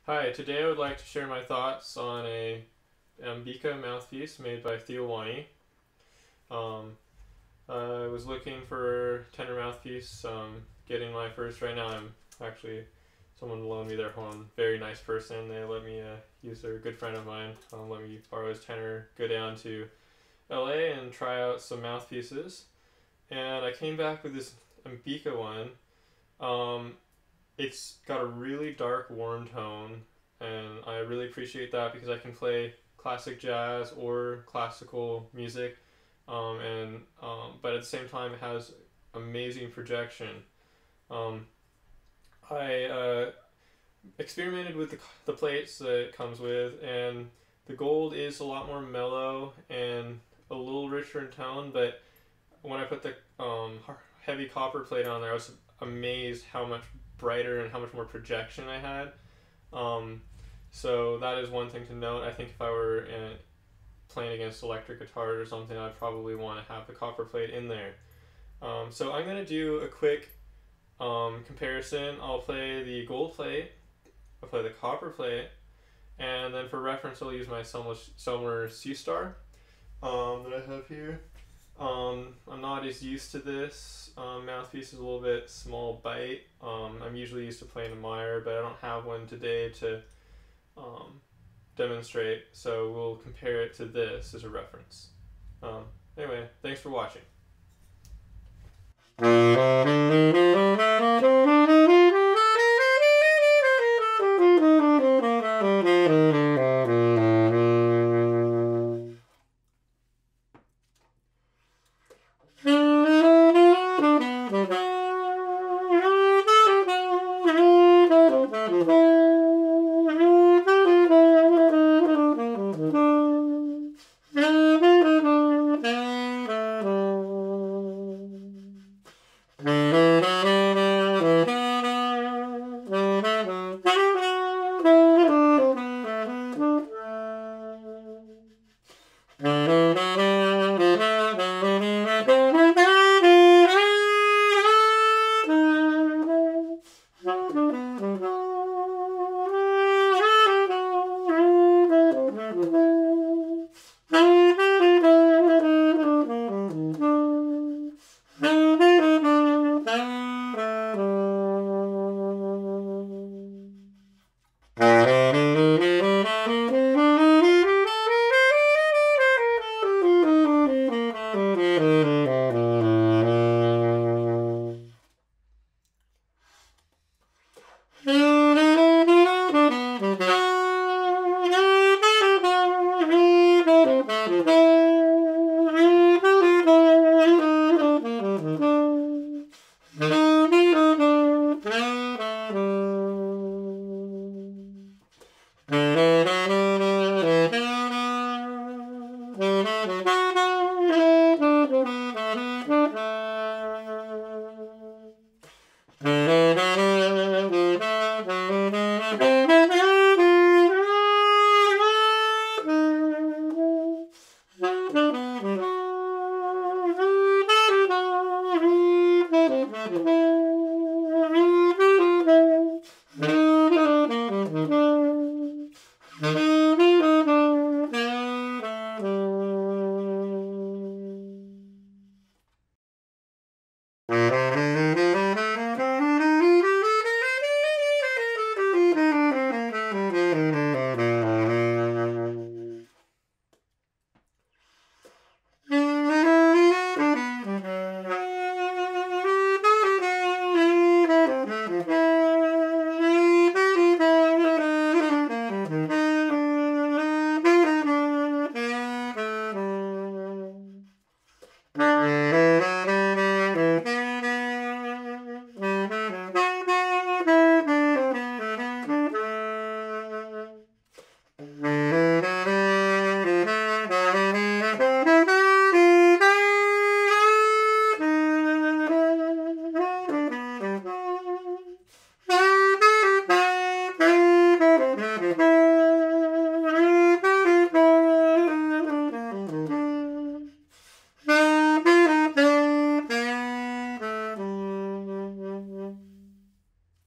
Hi, today I would like to share my thoughts on a Ambika mouthpiece made by Theo Wanne. Um, I was looking for tenor mouthpiece, getting my first. Right now I'm actually, someone loaned me their phone, very nice person. They let me use their good friend of mine, let me borrow his tenor, go down to LA and try out some mouthpieces. And I came back with this Ambika one. It's got a really dark warm tone, and I really appreciate that because I can play classic jazz or classical music, but at the same time it has amazing projection. Um, I experimented with the plates that it comes with, and the gold is a lot more mellow and a little richer in tone, but when I put the heavy copper plate on there, I was amazed how much brighter and how much more projection I had. So that is one thing to note. I think if I were playing against electric guitars or something, I'd probably want to have the copper plate in there. So I'm going to do a quick comparison. I'll play the gold plate, I'll play the copper plate, and then for reference I'll use my Somewhere C Star that I have here. I'm not as used to this. Mouthpiece is a little bit small bite. I'm usually used to playing a Meyer, but I don't have one today to demonstrate, so we'll compare it to this as a reference. Anyway, thanks for watching.